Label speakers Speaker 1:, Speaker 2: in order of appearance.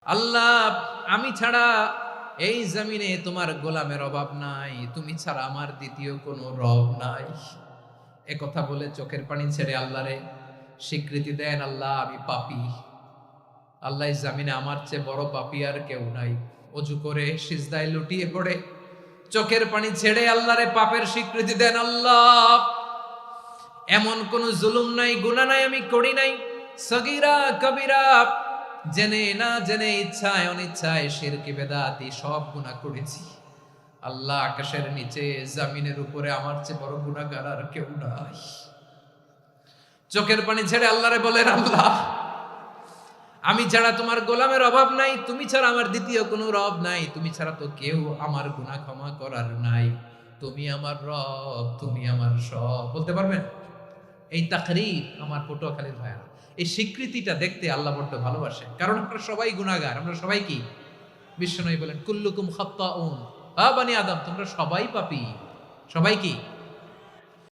Speaker 1: আল্লাহ, আমি ছাড়া এই জমিনে তোমার গোলামের অভাব নাই, তুমি ছাড়া আমার দ্বিতীয় কোনো রব নাই। এ কথা বলে চোখের পানি ছেড়ে আল্লাহরে স্বীকৃতি দেন, আল্লাহ আমি পাপী। আল্লাহ, এই জমিনে আমার চেয়ে বড় পাপী আর কেউ নাই। অজু করে সিজদায় লুটিয়ে পড়ে চোখের পানি ছেড়ে আল্লাহরে পাপের স্বীকৃতি দেন, আল্লাহ এমন কোন জুলুম নাই, গুনাহ নাই আমি করি নাই, সগীরা কবিরা, জেনে না জেনে, ইচ্ছায় অনিচ্ছায়, শিরকি বেদাতি সব গুনাহ করেছি। আল্লাহ, আকাশের নিচে জমিনের উপরে আমার চেয়ে বড় গুনাহগার আর কেউ নাই। চোখের পানি ছেড়ে আল্লাহরে বলেন, আল্লাহ আমি ছাড়া তোমার গোলামের অভাব নাই, তুমি ছাড়া আমার দ্বিতীয় কোনো রব নাই, তুমি ছাড়া তো কেউ আমার গুনাহ ক্ষমা করার নাই, তুমি আমার রব, তুমি আমার সব। বলতে পারবেন? এই তাকরীর আমার পটুয়াখালীর ভাইরা, এই স্বীকৃতিটা দেখতে আল্লাহ বড্ড ভালোবাসে, কারণ আমরা সবাই গুনাহগার। আমরা সবাই কি? বিশ্বনবী বলেন কুল্লুকুম খাত্তাউন, বানি আদম তোমরা সবাই পাপী। সবাই কি?